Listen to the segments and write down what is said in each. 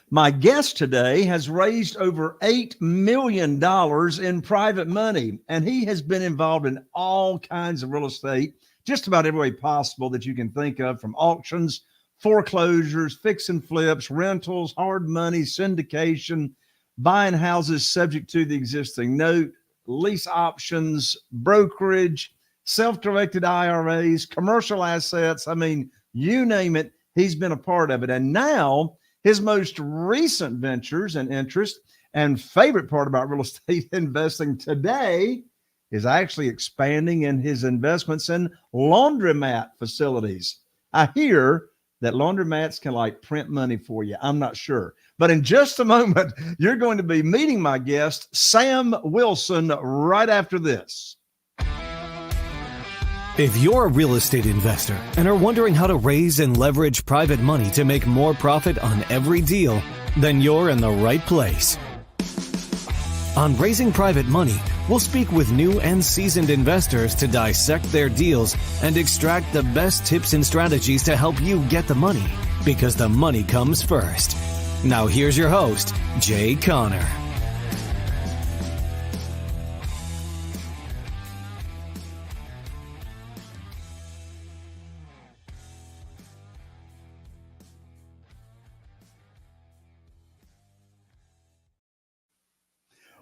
My guest today has raised over $8 million in private money, and he has been involved in all kinds of real estate, just about every way possible that you can think of, from auctions, foreclosures, fix and flips, rentals, hard money, syndication, buying houses subject to the existing note, lease options, brokerage, self-directed IRAs, commercial assets. I mean, you name it, he's been a part of it. And now his most recent ventures and interest and favorite part about real estate investing today is actually expanding in his investments in laundromat facilities. I hear that laundromats can like print money for you. I'm not sure. But in just a moment, you're going to be meeting my guest, Sam Wilson, right after this. If you're a real estate investor and are wondering how to raise and leverage private money to make more profit on every deal, then you're in the right place. On Raising Private Money, we'll speak with new and seasoned investors to dissect their deals and extract the best tips and strategies to help you get the money, because the money comes first. Now here's your host, Jay Connor.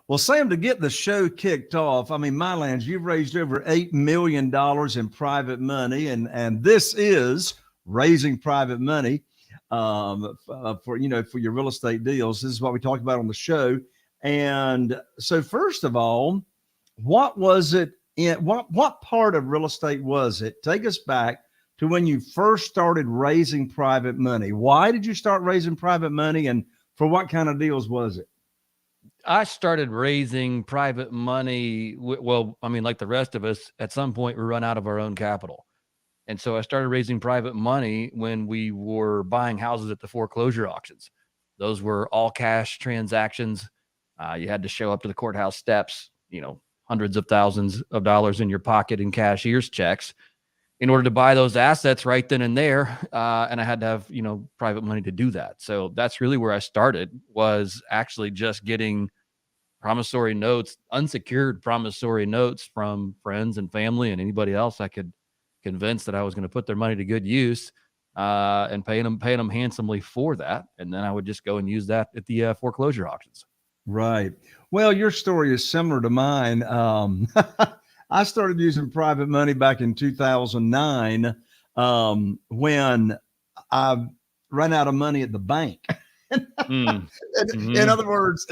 Well, Sam, to get the show kicked off, I mean, Mylands, you've raised over $8 million in private money, and this is Raising Private Money for your real estate deals. This is what we talk about on the show. And so, first of all, what was it what part of real estate was it? Take us back to when you first started raising private money. Why did you start raising private money, and for what kind of deals was it? I started raising private money. Well, I mean, like the rest of us, at some point we run out of our own capital. And so I started raising private money when we were buying houses at the foreclosure auctions. Those were all cash transactions. You had to show up to the courthouse steps, hundreds of thousands of dollars in your pocket in cashier's checks in order to buy those assets right then and there. And I had to have, private money to do that. So that's really where I started, was actually just getting promissory notes, unsecured promissory notes from friends and family and anybody else I could convince that I was going to put their money to good use, and paying them handsomely for that. And then I would just go and use that at the foreclosure auctions. Right. Well, your story is similar to mine. I started using private money back in 2009 when I ran out of money at the bank. In other words,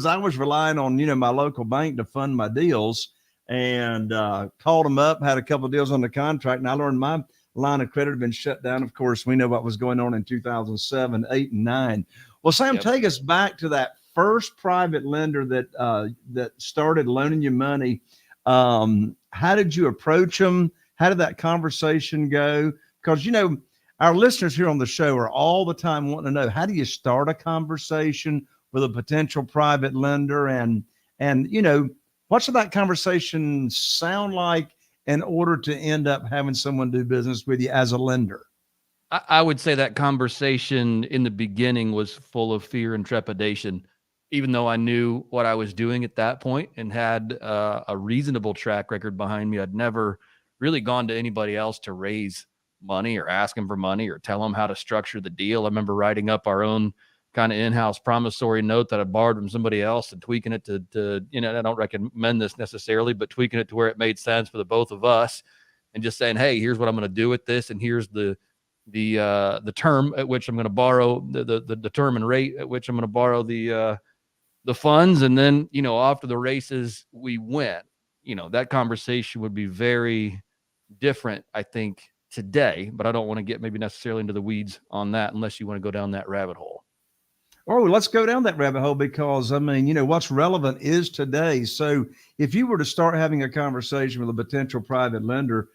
I was relying on, my local bank to fund my deals, and called them up, had a couple of deals on the contract, and I learned my line of credit had been shut down. Of course, we know what was going on in 2007, 8, and 9. Well, Sam, take us back to that first private lender that started loaning you money. How did you approach them? How did that conversation go? Because, our listeners here on the show are all the time wanting to know, how do you start a conversation with a potential private lender? And what should that conversation sound like in order to end up having someone do business with you as a lender? I would say that conversation in the beginning was full of fear and trepidation. Even though I knew what I was doing at that point and had a reasonable track record behind me, I'd never really gone to anybody else to raise money or ask them for money or tell them how to structure the deal. I remember writing up our own kind of in-house promissory note that I borrowed from somebody else and tweaking it to I don't recommend this necessarily, but tweaking it to where it made sense for the both of us, and just saying, hey, here's what I'm going to do with this, and here's the term at which I'm going to borrow the term and rate at which I'm going to borrow the funds. And then, after the races we went, that conversation would be very different, I think, today, but I don't want to get maybe necessarily into the weeds on that unless you want to go down that rabbit hole. Oh, let's go down that rabbit hole, because what's relevant is today. So if you were to start having a conversation with a potential private lender,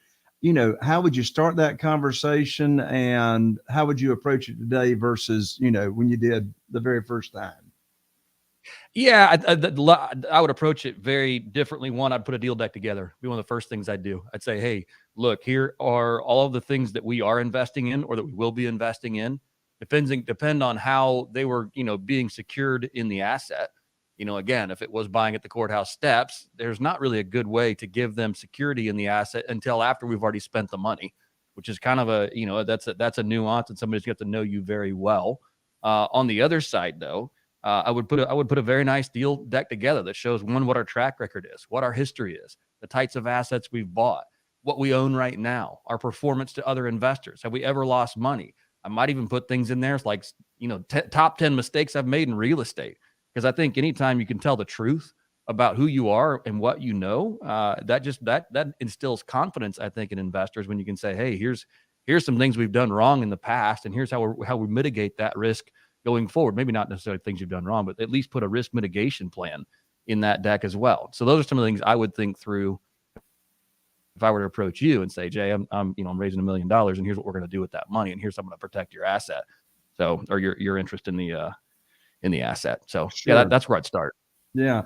how would you start that conversation, and how would you approach it today versus, when you did the very first time? Yeah, I would approach it very differently. One, I'd put a deal deck together. It'd be one of the first things I'd do. I'd say, hey, look, here are all of the things that we are investing in or that we will be investing in. depend on how they were, being secured in the asset. Again, if it was buying at the courthouse steps, there's not really a good way to give them security in the asset until after we've already spent the money, which is kind of that's a nuance, and somebody's got to know you very well. On the other side, though, I would put a very nice deal deck together that shows, one, what our track record is, what our history is, the types of assets we've bought, what we own right now, our performance to other investors. Have we ever lost money? I might even put things in there like, top 10 mistakes I've made in real estate. Because I think anytime you can tell the truth about who you are and what you know, that instills confidence, I think, in investors, when you can say, hey, here's some things we've done wrong in the past, and here's how we mitigate that risk going forward. Maybe not necessarily things you've done wrong, but at least put a risk mitigation plan in that deck as well. So those are some of the things I would think through if I were to approach you and say, Jay, I'm raising $1 million, and here's what we're going to do with that money, and here's how I'm going to protect your asset. So, or your interest in the asset. So Sure. Yeah, that's where I'd start. Yeah.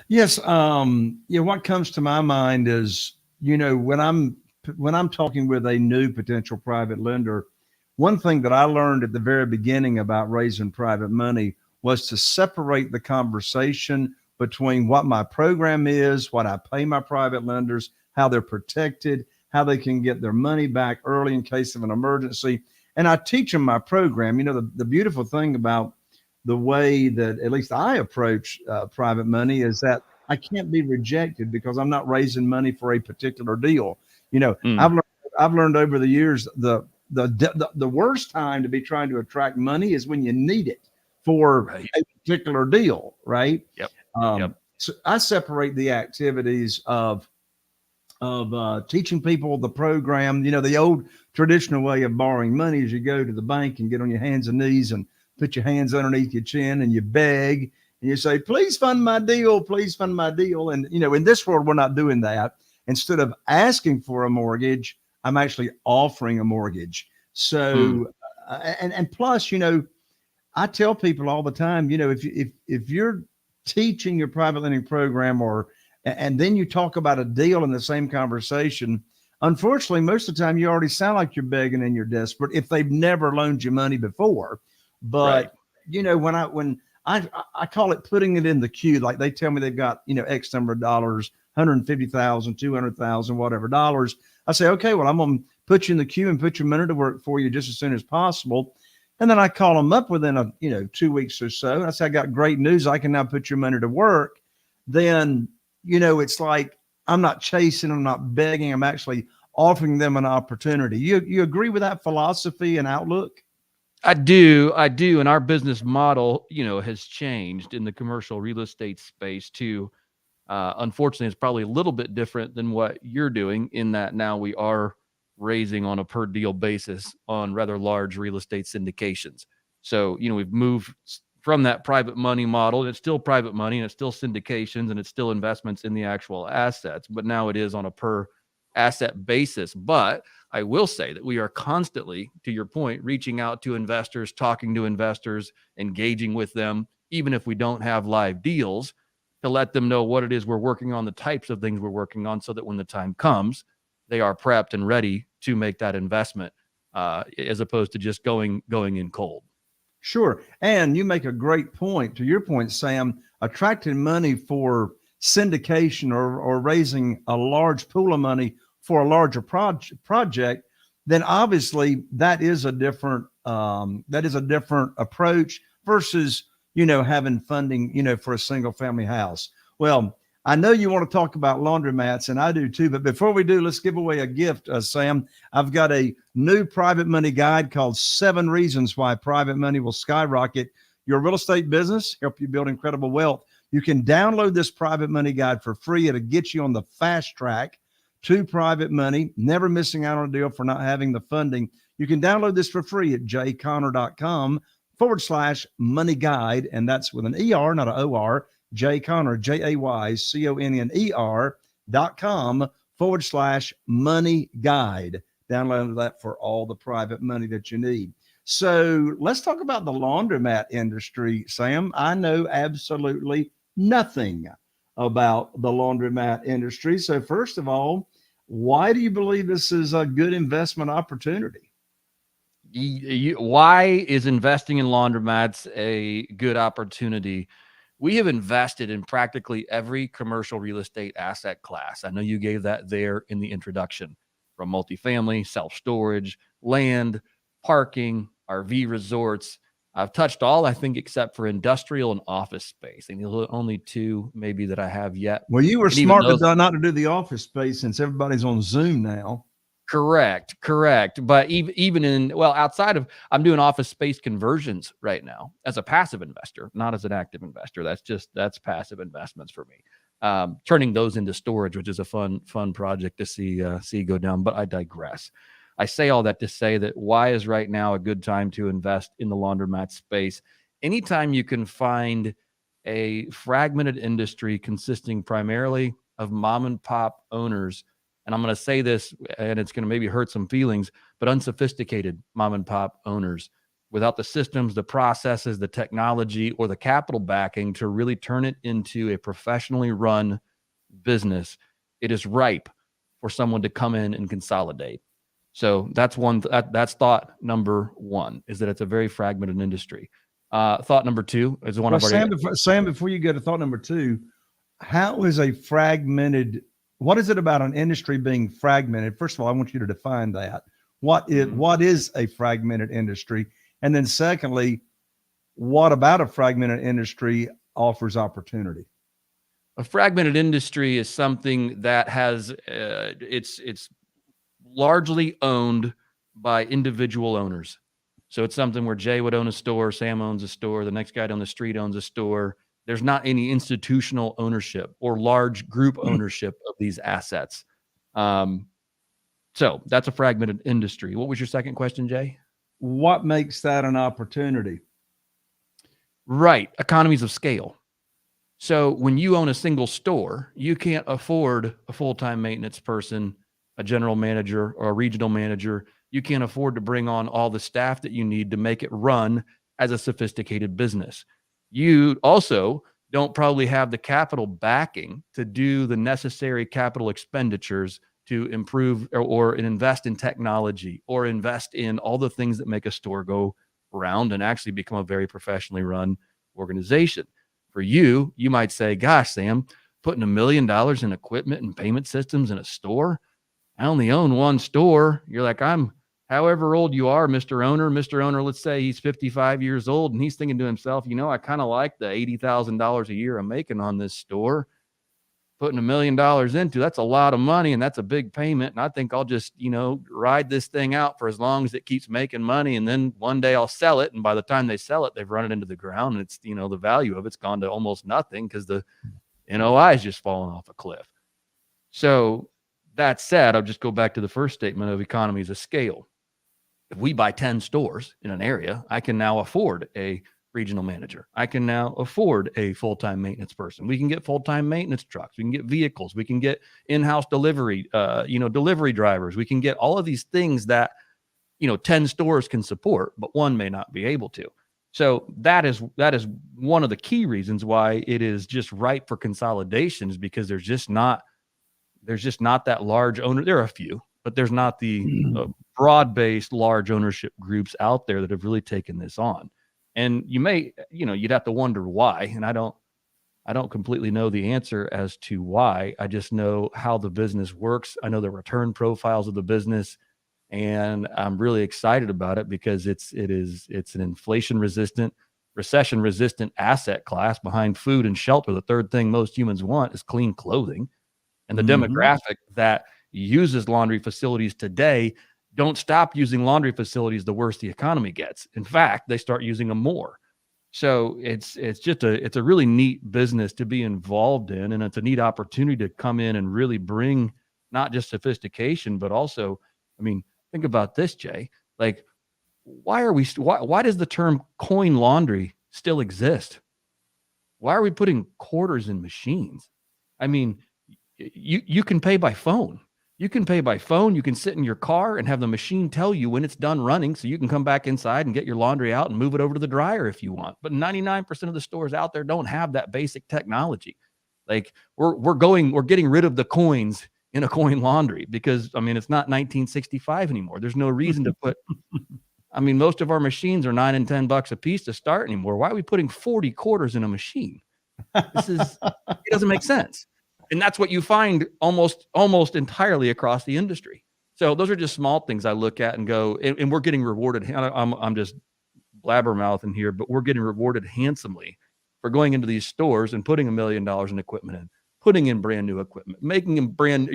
Yes. What comes to my mind is, when I'm talking with a new potential private lender, one thing that I learned at the very beginning about raising private money was to separate the conversation between what my program is, what I pay my private lenders, how they're protected, how they can get their money back early in case of an emergency. And I teach them my program. The beautiful thing about the way that at least I approach private money is that I can't be rejected because I'm not raising money for a particular deal. I've learned over the years the worst time to be trying to attract money is when you need it for a particular deal, right? Yep. So I separate the activities of teaching people the program. The old traditional way of borrowing money is you go to the bank and get on your hands and knees and put your hands underneath your chin and you beg and you say, please fund my deal, please fund my deal. And, in this world, we're not doing that. Instead of asking for a mortgage, I'm actually offering a mortgage. So, and plus, I tell people all the time, if you're teaching your private lending program and then you talk about a deal in the same conversation, unfortunately, most of the time you already sound like you're begging and you're desperate if they've never loaned you money before. But, when I call it putting it in the queue, like they tell me they've got, X number of dollars, 150,000, 200,000, whatever dollars. I say, okay, well, I'm going to put you in the queue and put your money to work for you just as soon as possible. And then I call them up within 2 weeks or so. And I say, I got great news. I can now put your money to work. Then, it's like, I'm not chasing, I'm not begging. I'm actually offering them an opportunity. You agree with that philosophy and outlook? I do. And our business model, has changed in the commercial real estate space too. Unfortunately, it's probably a little bit different than what you're doing, in that now we are raising on a per deal basis on rather large real estate syndications. So, we've moved from that private money model. It's still private money and it's still syndications and it's still investments in the actual assets, but now it is on a per asset basis. But I will say that we are constantly, to your point, reaching out to investors, talking to investors, engaging with them, even if we don't have live deals, to let them know what it is we're working on, the types of things we're working on, so that when the time comes, they are prepped and ready to make that investment, as opposed to just going in cold. Sure. And you make a great point. To your point, Sam, attracting money for syndication or raising a large pool of money for a larger project, then obviously that is a different approach versus, having funding, for a single family house. Well, I know you want to talk about laundromats, and I do too. But before we do, let's give away a gift, Sam. I've got a new private money guide called 7 Reasons Why Private Money Will Skyrocket Your Real Estate Business, help you build incredible wealth. You can download this private money guide for free. It'll get you on the fast track to private money, never missing out on a deal for not having the funding. You can download this for free at jayconner.com/money guide. And that's with an ER, not an OR. Jay Conner, JayConner.com/money guide. Download that for all the private money that you need. So let's talk about the laundromat industry, Sam. I know absolutely nothing about the laundromat industry. So first of all, why do you believe this is a good investment opportunity? Why is investing in laundromats a good opportunity? We have invested in practically every commercial real estate asset class. I know you gave that there in the introduction, from multifamily, self-storage, land, parking, RV resorts. I've touched all, I think, except for industrial and office space. And the only two maybe that I have yet. Well, you were And even smart those, not to do the office space since everybody's on Zoom now. correct. But even in, well, outside of, I'm doing office space conversions right now as a passive investor, not as an active investor. That's passive investments for me. Turning those into storage, which is a fun project to see go down. But I digress. I say all that to say that why is right now a good time to invest in the laundromat space? Anytime you can find a fragmented industry consisting primarily of mom and pop owners, and I'm going to say this, and it's going to maybe hurt some feelings, but unsophisticated mom and pop owners without the systems, the processes, the technology, or the capital backing to really turn it into a professionally run business, it is ripe for someone to come in and consolidate. So that's that's thought number one, is that it's a very fragmented industry. Thought number two is the one I've already. Sam, before you go to thought number two, how is a fragmented, what is it about an industry being fragmented? First of all, I want you to define that. What is a fragmented industry? And then secondly, what about a fragmented industry offers opportunity? A fragmented industry is something that has it's largely owned by individual owners. So it's something where Jay would own a store, Sam owns a store, the next guy down the street owns a store. There's not any institutional ownership or large group ownership of these assets. So that's a fragmented industry. What was your second question, Jay? What makes that an opportunity? Right. Economies of scale. So when you own a single store, you can't afford a full-time maintenance person, a general manager, or a regional manager. You can't afford to bring on all the staff that you need to make it run as a sophisticated business. You also don't probably have the capital backing to do the necessary capital expenditures to improve or invest in technology or invest in all the things that make a store go around and actually become a very professionally run organization. For you, you might say, gosh, Sam, putting $1 million in equipment and payment systems in a store, I only own one store. You're like, I'm however old you are, Mr. Owner, let's say he's 55 years old and he's thinking to himself, I kind of like the $80,000 a year I'm making on this store. Putting $1 million into, that's a lot of money and that's a big payment. And I think I'll just, ride this thing out for as long as it keeps making money. And then one day I'll sell it. And by the time they sell it, they've run it into the ground. And it's, the value of it's gone to almost nothing because the NOI is just falling off a cliff. So that said, I'll just go back to the first statement of economies of scale. If we buy 10 stores in an area, I can now afford a regional manager. I can now afford a full-time maintenance person. We can get full-time maintenance trucks. We can get vehicles. We can get in-house delivery, delivery drivers. We can get all of these things that, 10 stores can support, but one may not be able to. So that is one of the key reasons why it is just ripe for consolidations, because there's just not that large owner. There are a few, but there's not the broad-based large ownership groups out there that have really taken this on. And you may, you'd have to wonder why. And I don't completely know the answer as to why. I just know how the business works. I know the return profiles of the business, and I'm really excited about it because it's an inflation-resistant, recession-resistant asset class behind food and shelter. The third thing most humans want is clean clothing. And the demographic that uses laundry facilities today don't stop using laundry facilities the worse the economy gets. In fact, they start using them more. So it's a really neat business to be involved in. And it's a neat opportunity to come in and really bring not just sophistication, but also, think about this, Jay, like why does the term coin laundry still exist? Why are we putting quarters in machines? You can pay by phone. You can pay by phone. You can sit in your car and have the machine tell you when it's done running, so you can come back inside and get your laundry out and move it over to the dryer if you want. But 99% of the stores out there don't have that basic technology. Like we're getting rid of the coins in a coin laundry because it's not 1965 anymore. There's no reason to put I mean, most of our machines are $9 and $10 a piece to start anymore. Why are we putting 40 quarters in a machine? It doesn't make sense. And that's what you find almost entirely across the industry. So those are just small things I look at and go, and we're getting rewarded. I'm just blabbermouthing here, but we're getting rewarded handsomely for going into these stores and putting $1 million in equipment in, putting in brand new equipment, making them brand,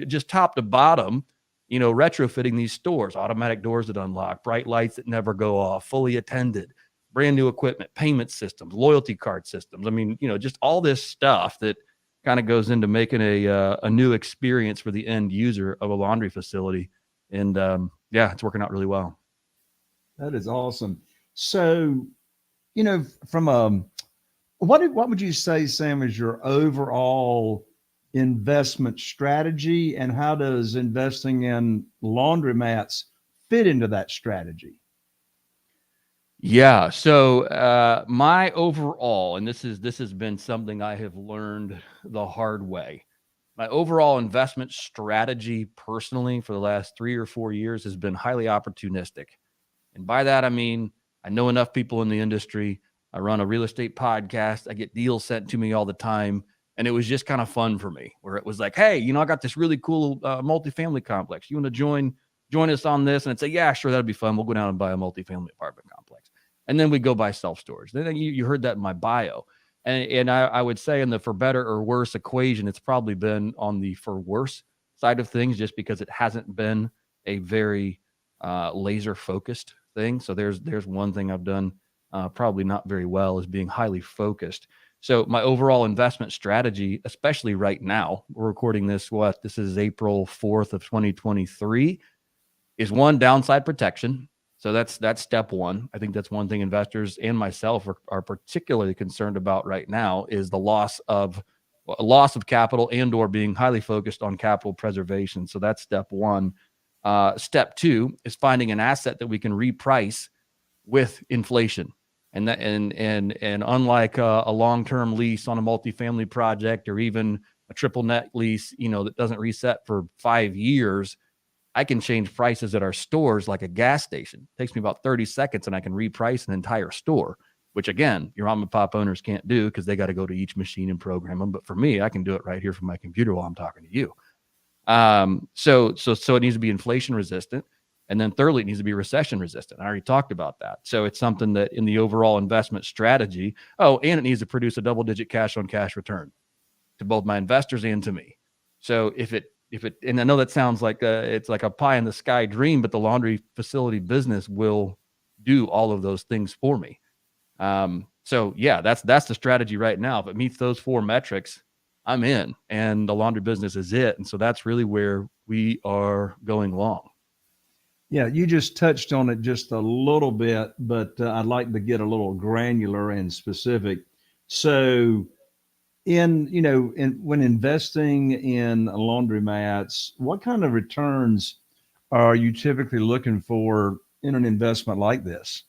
just top to bottom, retrofitting these stores, automatic doors that unlock, bright lights that never go off, fully attended, brand new equipment, payment systems, loyalty card systems. I mean, just all this stuff that kind of goes into making a new experience for the end user of a laundry facility. And it's working out really well. That is awesome. So, from what would you say, Sam, is your overall investment strategy, and how does investing in laundromats fit into that strategy? Yeah. So my overall, and this has been something I have learned the hard way. My overall investment strategy personally for the last 3 or 4 years has been highly opportunistic. And by that, I mean, I know enough people in the industry. I run a real estate podcast. I get deals sent to me all the time. And it was just kind of fun for me, where it was like, hey, I got this really cool multifamily complex. You want to join us on this? And I'd say, yeah, sure, that'd be fun. We'll go down and buy a multifamily apartment complex. And then we go buy self-storage. Then you heard that in my bio. And I would say in the for better or worse equation, it's probably been on the for worse side of things, just because it hasn't been a very laser focused thing. So there's one thing I've done probably not very well, is being highly focused. So my overall investment strategy, especially right now, we're recording this, this is April 4th of 2023, is one, downside protection. So that's step one. I think that's one thing investors and myself are particularly concerned about right now, is the loss of capital and or being highly focused on capital preservation. So that's step one. Step two is finding an asset that we can reprice with inflation. And unlike a long-term lease on a multifamily project, or even a triple net lease, that doesn't reset for 5 years, I can change prices at our stores like a gas station. It takes me about 30 seconds and I can reprice an entire store, which again, your mom and pop owners can't do because they got to go to each machine and program them. But for me, I can do it right here from my computer while I'm talking to you. So it needs to be inflation resistant. And then thirdly, it needs to be recession resistant. I already talked about that. So it's something that in the overall investment strategy, and it needs to produce a double-digit cash on cash return to both my investors and to me. So if it, and I know that sounds like it's like a pie in the sky dream, but the laundry facility business will do all of those things for me. So yeah, that's the strategy right now. If it meets those 4 metrics, I'm in, and the laundry business is it. And so that's really where we are going long. Yeah, you just touched on it just a little bit, but I'd like to get a little granular and specific. So when investing in laundromats, what kind of returns are you typically looking for in an investment like this?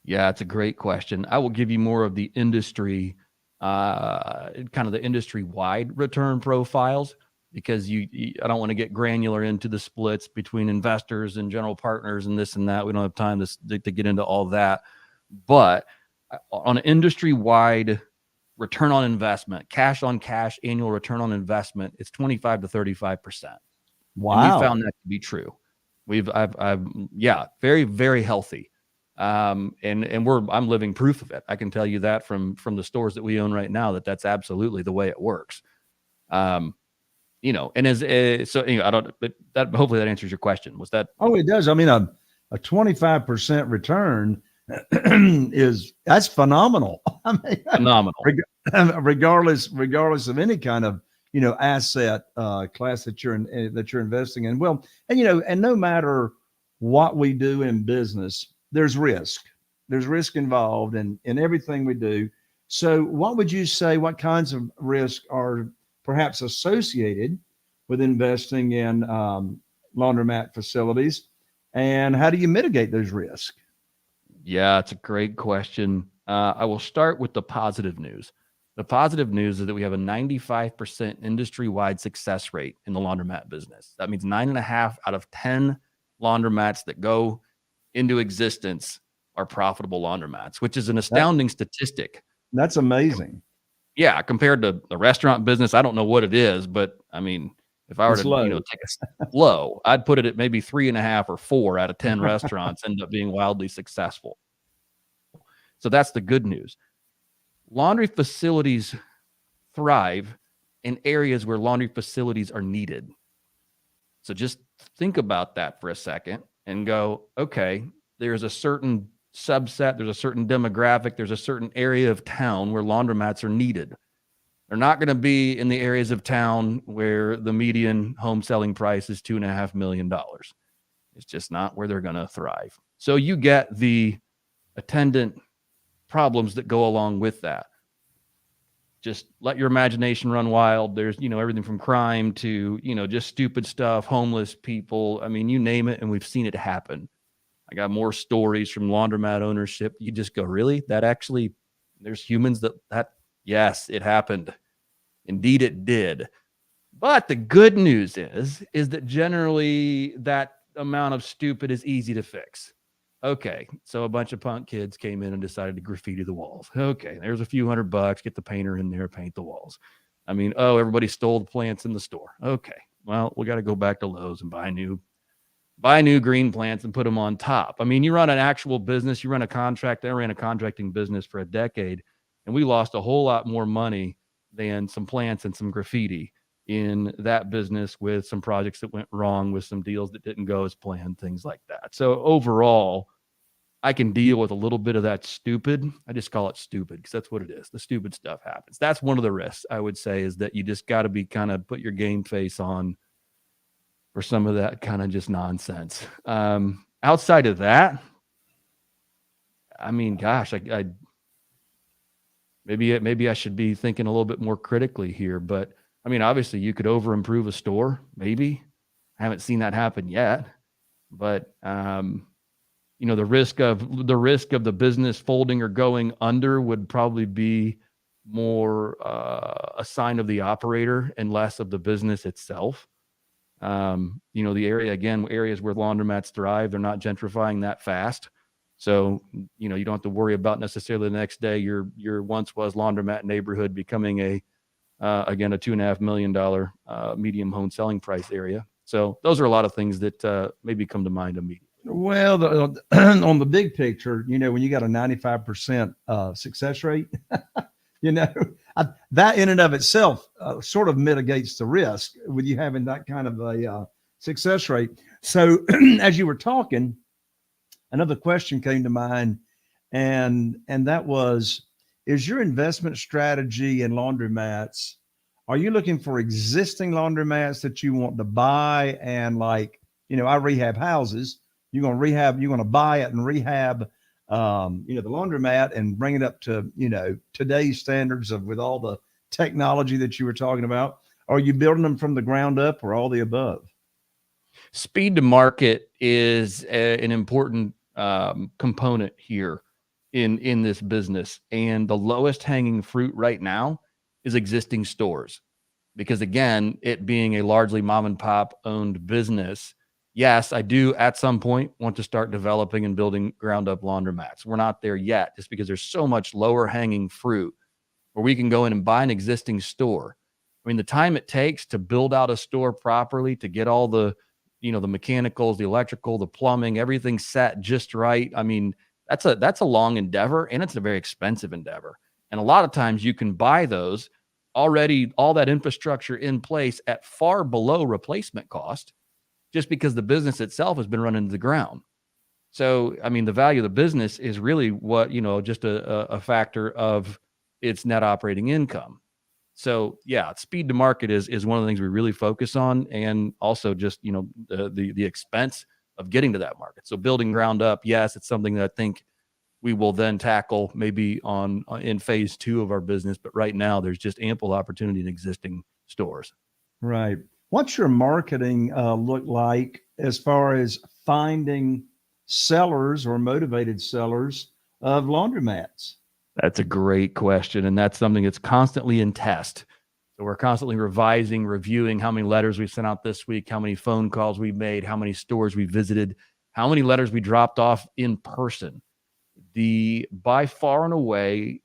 Yeah, it's a great question. I will give you more of the industry, kind of the industry-wide return profiles, because I don't want to get granular into the splits between investors and general partners and this and that. We don't have time to get into all that. But on an industry-wide return on investment, cash on cash annual return on investment, it's 25 to 35%. Wow. And we found that to be true. Very, very healthy. And I'm living proof of it. I can tell you that from the stores that we own right now, that's absolutely the way it works. And I don't, but that, hopefully that answers your question. Was that? Oh, it does. I mean, a 25% return that's phenomenal. I mean, phenomenal. Regardless of any kind of, asset class that you're investing in. Well, and no matter what we do in business, there's risk. There's risk involved in everything we do. So what would you say, what kinds of risk are perhaps associated with investing in laundromat facilities, and how do you mitigate those risks? Yeah, it's a great question. I will start with the positive news. The positive news is that we have a 95% industry-wide success rate in the laundromat business. That means 9.5 out of 10 laundromats that go into existence are profitable laundromats, which is an astounding statistic. That's amazing. Yeah, compared to the restaurant business, I don't know what it is, but I mean, if I were It's to, low. take a low, I'd put it at maybe 3.5 or 4 out of 10 restaurants end up being wildly successful. So that's the good news. Laundry facilities thrive in areas where laundry facilities are needed. So just think about that for a second and go, okay, there's a certain subset, there's a certain demographic, there's a certain area of town where laundromats are needed. They're not going to be in the areas of town where the median home selling price is $2.5 million. It's just not where they're going to thrive. So you get the attendant problems that go along with that. Just let your imagination run wild. There's, everything from crime to, just stupid stuff, homeless people. I mean, you name it, and we've seen it happen. I got more stories from laundromat ownership. You just go, really? That actually, there's humans that yes, it happened. Indeed, it did. But the good news is that generally that amount of stupid is easy to fix. Okay, so a bunch of punk kids came in and decided to graffiti the walls. Okay, there's a few $100, get the painter in there, paint the walls. I mean, everybody stole the plants in the store. Okay, well, we got to go back to Lowe's and buy new green plants and put them on top. I mean, you run an actual business, you run a contract. I ran a contracting business for a decade, and we lost a whole lot more money than some plants and some graffiti in that business with some projects that went wrong, with some deals that didn't go as planned, things like that. So overall, I can deal with a little bit of that stupid. I just call it stupid because that's what it is. The stupid stuff happens. That's one of the risks, I would say, is that you just got to be kind of put your game face on for some of that kind of just nonsense. Outside of that, I mean, gosh, I maybe I should be thinking a little bit more critically here, but I mean, obviously you could over improve a store. Maybe I haven't seen that happen yet, but the risk of the business folding or going under would probably be more a sign of the operator and less of the business itself. The areas where laundromats thrive, they're not gentrifying that fast. So, you don't have to worry about necessarily the next day your once was laundromat neighborhood becoming a $2.5 million medium home selling price area. So those are a lot of things that maybe come to mind immediately. Well, on the big picture, when you got a 95% success rate, that in and of itself sort of mitigates the risk with you having that kind of a success rate. So as you were talking, another question came to mind, and that was, is your investment strategy in laundromats, are you looking for existing laundromats that you want to buy? And I rehab houses. You're going to buy it and rehab, the laundromat and bring it up to, today's standards with all the technology that you were talking about. Are you building them from the ground up or all the above? Speed to market is an important component here in this business. And the lowest hanging fruit right now is existing stores, because again, it being a largely mom and pop owned business, yes, I do at some point want to start developing and building ground up laundromats. We're not there yet, just because there's so much lower hanging fruit where we can go in and buy an existing store. I mean, the time it takes to build out a store properly, to get all the, the mechanicals, the electrical, the plumbing, everything set just right. I mean, that's a long endeavor, and it's a very expensive endeavor. And a lot of times you can buy those already, all that infrastructure in place at far below replacement cost, just because the business itself has been run into the ground. So, I mean, the value of the business is really what, just a factor of its net operating income. So yeah, speed to market is one of the things we really focus on, and also just, the expense of getting to that market. So building ground up, yes, it's something that I think we will then tackle maybe in phase 2 of our business. But right now there's just ample opportunity in existing stores. Right. What's your marketing look like as far as finding sellers or motivated sellers of laundromats? That's a great question. And that's something that's constantly in test. So we're constantly revising, reviewing how many letters we've sent out this week, how many phone calls we've made, how many stores we visited, how many letters we dropped off in person. The by far and away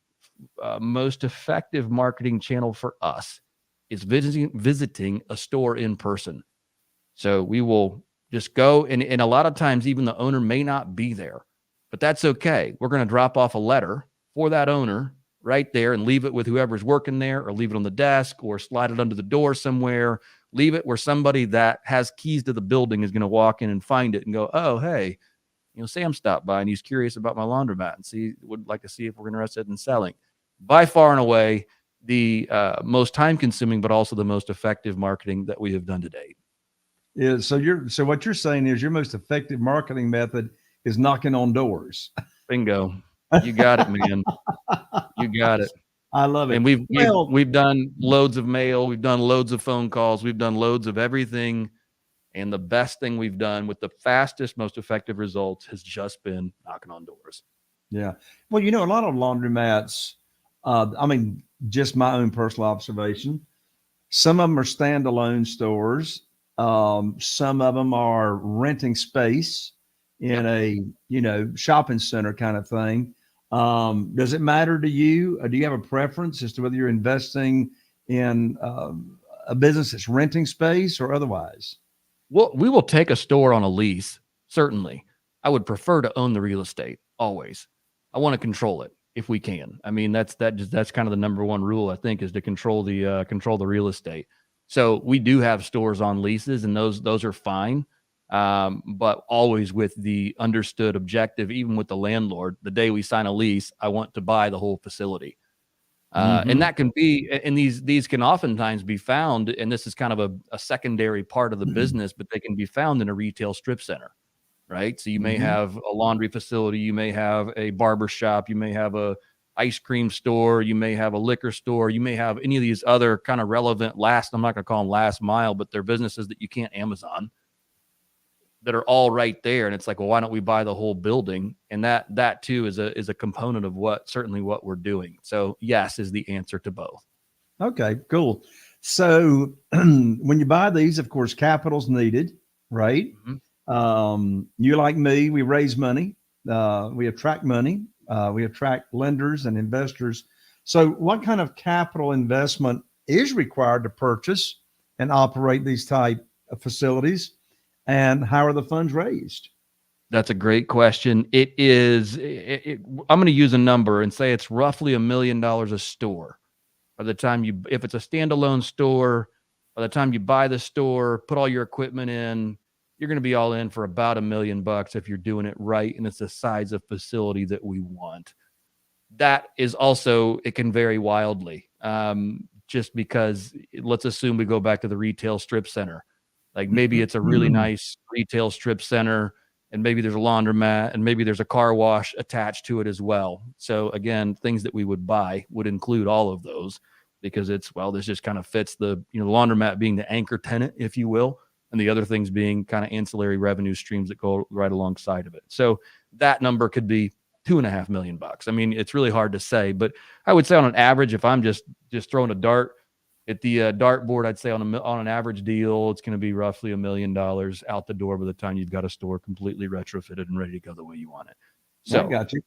most effective marketing channel for us is visiting a store in person. So we will just go, and a lot of times even the owner may not be there, but that's okay. We're going to drop off a letter for that owner right there and leave it with whoever's working there, or leave it on the desk, or slide it under the door somewhere. Leave it where somebody that has keys to the building is going to walk in and find it and go, oh, hey, Sam stopped by and he's curious about my laundromat and would like to see if we're interested in selling. By far and away, the most time consuming, but also the most effective marketing that we have done to date. Yeah. So what you're saying is your most effective marketing method is knocking on doors. Bingo. You got it, man. You got it. I love it. And we've done loads of mail. We've done loads of phone calls. We've done loads of everything. And the best thing we've done with the fastest, most effective results has just been knocking on doors. Yeah. Well, a lot of laundromats, just my own personal observation, some of them are standalone stores. Some of them are renting space in a, shopping center kind of thing. Does it matter to you? Do you have a preference as to whether you're investing in a business that's renting space or otherwise? Well, we will take a store on a lease. Certainly. I would prefer to own the real estate always. I want to control it if we can. I mean, that's kind of the number one rule, I think, is to control the real estate. So we do have stores on leases, and those are fine. But always with the understood objective, even with the landlord, the day we sign a lease, I want to buy the whole facility. And that can be, and these can oftentimes be found, and this is kind of a secondary part of the business, but they can be found in a retail strip center, right? So you may have a laundry facility, you may have a barber shop, you may have a ice cream store, you may have a liquor store, you may have any of these other kind of relevant I'm not going to call them last mile, but they're businesses that you can't Amazon, that are all right there. And it's like, well, why don't we buy the whole building? And that too is a component of what we're doing. So yes, is the answer to both. Okay, cool. So when you buy these, of course, capital's needed, right? You, like me, we raise money. We attract money. We attract lenders and investors. So what kind of capital investment is required to purchase and operate these type of facilities? And how are the funds raised? That's a great question. I'm going to use a number and say it's roughly $1 million a store. By the time if it's a standalone store, by the time you buy the store, put all your equipment in, you're going to be all in for about $1 million if you're doing it right. And it's the size of facility that we want. That is also, it can vary wildly. Just because let's assume we go back to the retail strip center. Like maybe it's a really nice retail strip center, and maybe there's a laundromat, and maybe there's a car wash attached to it as well. So again, things that we would buy would include all of those, because this just kind of fits the laundromat being the anchor tenant, if you will, and the other things being kind of ancillary revenue streams that go right alongside of it. So that number could be $2.5 million. I mean, it's really hard to say, but I would say on an average, if I'm just throwing a dart at the dartboard, I'd say on an average deal, it's going to be roughly $1 million out the door by the time you've got a store completely retrofitted and ready to go the way you want it. So I got you.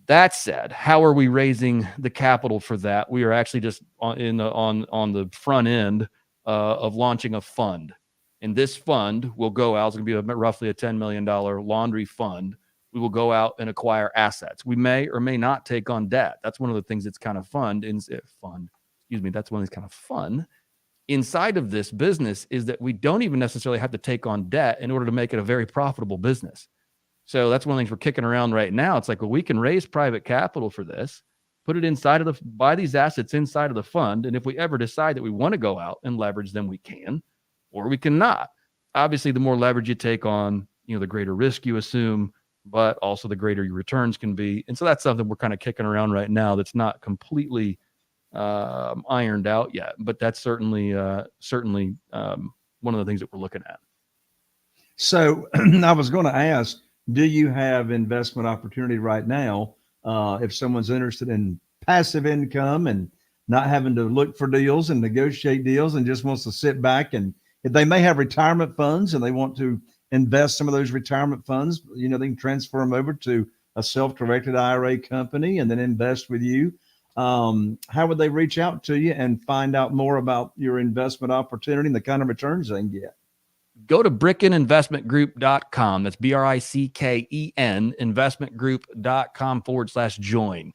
That said, how are we raising the capital for that? We are actually just on the front end of launching a fund, and this fund will go out. It's going to be roughly a $10 million laundry fund. We will go out and acquire assets. We may or may not take on debt. That's one of the things that's kind of fun. That's one that's kind of fun inside of this business, is that we don't even necessarily have to take on debt in order to make it a very profitable business. So that's one of the things we're kicking around right now. It's like, well, we can raise private capital for this, put it buy these assets inside of the fund. And if we ever decide that we want to go out and leverage them, we can, or we cannot. Obviously, the more leverage you take on, the greater risk you assume, but also the greater your returns can be. And so that's something we're kind of kicking around right now that's not completely ironed out yet, but that's certainly one of the things that we're looking at. So I was going to ask, do you have investment opportunity right now? If someone's interested in passive income and not having to look for deals and negotiate deals and just wants to sit back, and if they may have retirement funds and they want to invest some of those retirement funds. You know, they can transfer them over to a self-directed IRA company and then invest with you. How would they reach out to you and find out more about your investment opportunity and the kind of returns they can get? Go to brickeninvestmentgroup.com. That's BRICKEN investmentgroup.com/join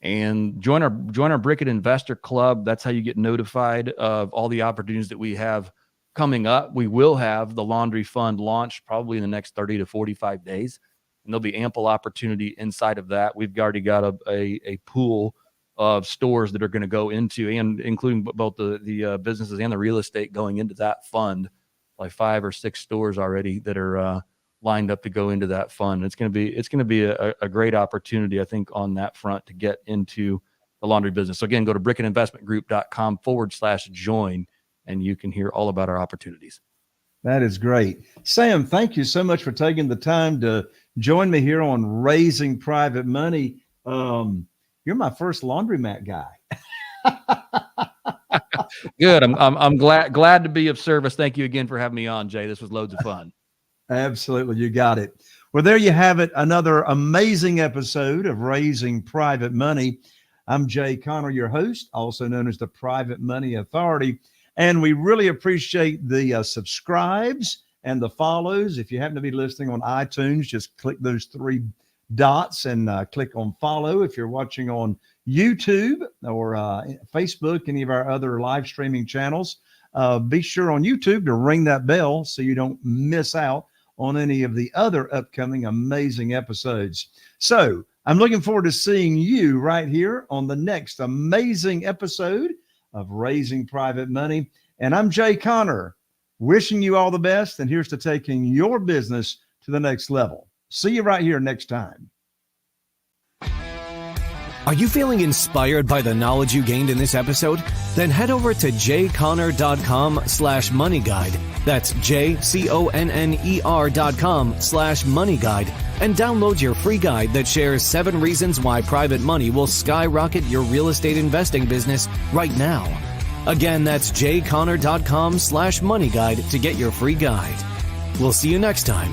and join our Bricken Investor Club. That's how you get notified of all the opportunities that we have coming up. We will have the laundry fund launched probably in the next 30 to 45 days, and there'll be ample opportunity inside of that. We've already got a pool of stores that are going to go into, and including both the businesses and the real estate going into that fund, like 5 or 6 stores already that are lined up to go into that fund. It's going to be a great opportunity, I think, on that front to get into the laundry business. So again, go to brickeninvestmentgroup.com/join, and you can hear all about our opportunities. That is great. Sam, thank you so much for taking the time to join me here on Raising Private Money. You're my first laundromat guy. Good. I'm glad to be of service. Thank you again for having me on, Jay. This was loads of fun. Absolutely. You got it. Well, there you have it. Another amazing episode of Raising Private Money. I'm Jay Conner, your host, also known as the Private Money Authority. And we really appreciate the subscribes and the follows. If you happen to be listening on iTunes, just click those 3 dots and click on follow. If you're watching on YouTube or Facebook, any of our other live streaming channels, be sure on YouTube to ring that bell so you don't miss out on any of the other upcoming amazing episodes. So I'm looking forward to seeing you right here on the next amazing episode of Raising Private Money. And I'm Jay Conner, wishing you all the best, and here's to taking your business to the next level. See you right here next time. Are you feeling inspired by the knowledge you gained in this episode? Then head over to jconner.com/moneyguide. That's jconner.com/moneyguide and download your free guide that shares 7 reasons why private money will skyrocket your real estate investing business right now. Again, that's jconner.com/moneyguide to get your free guide. We'll see you next time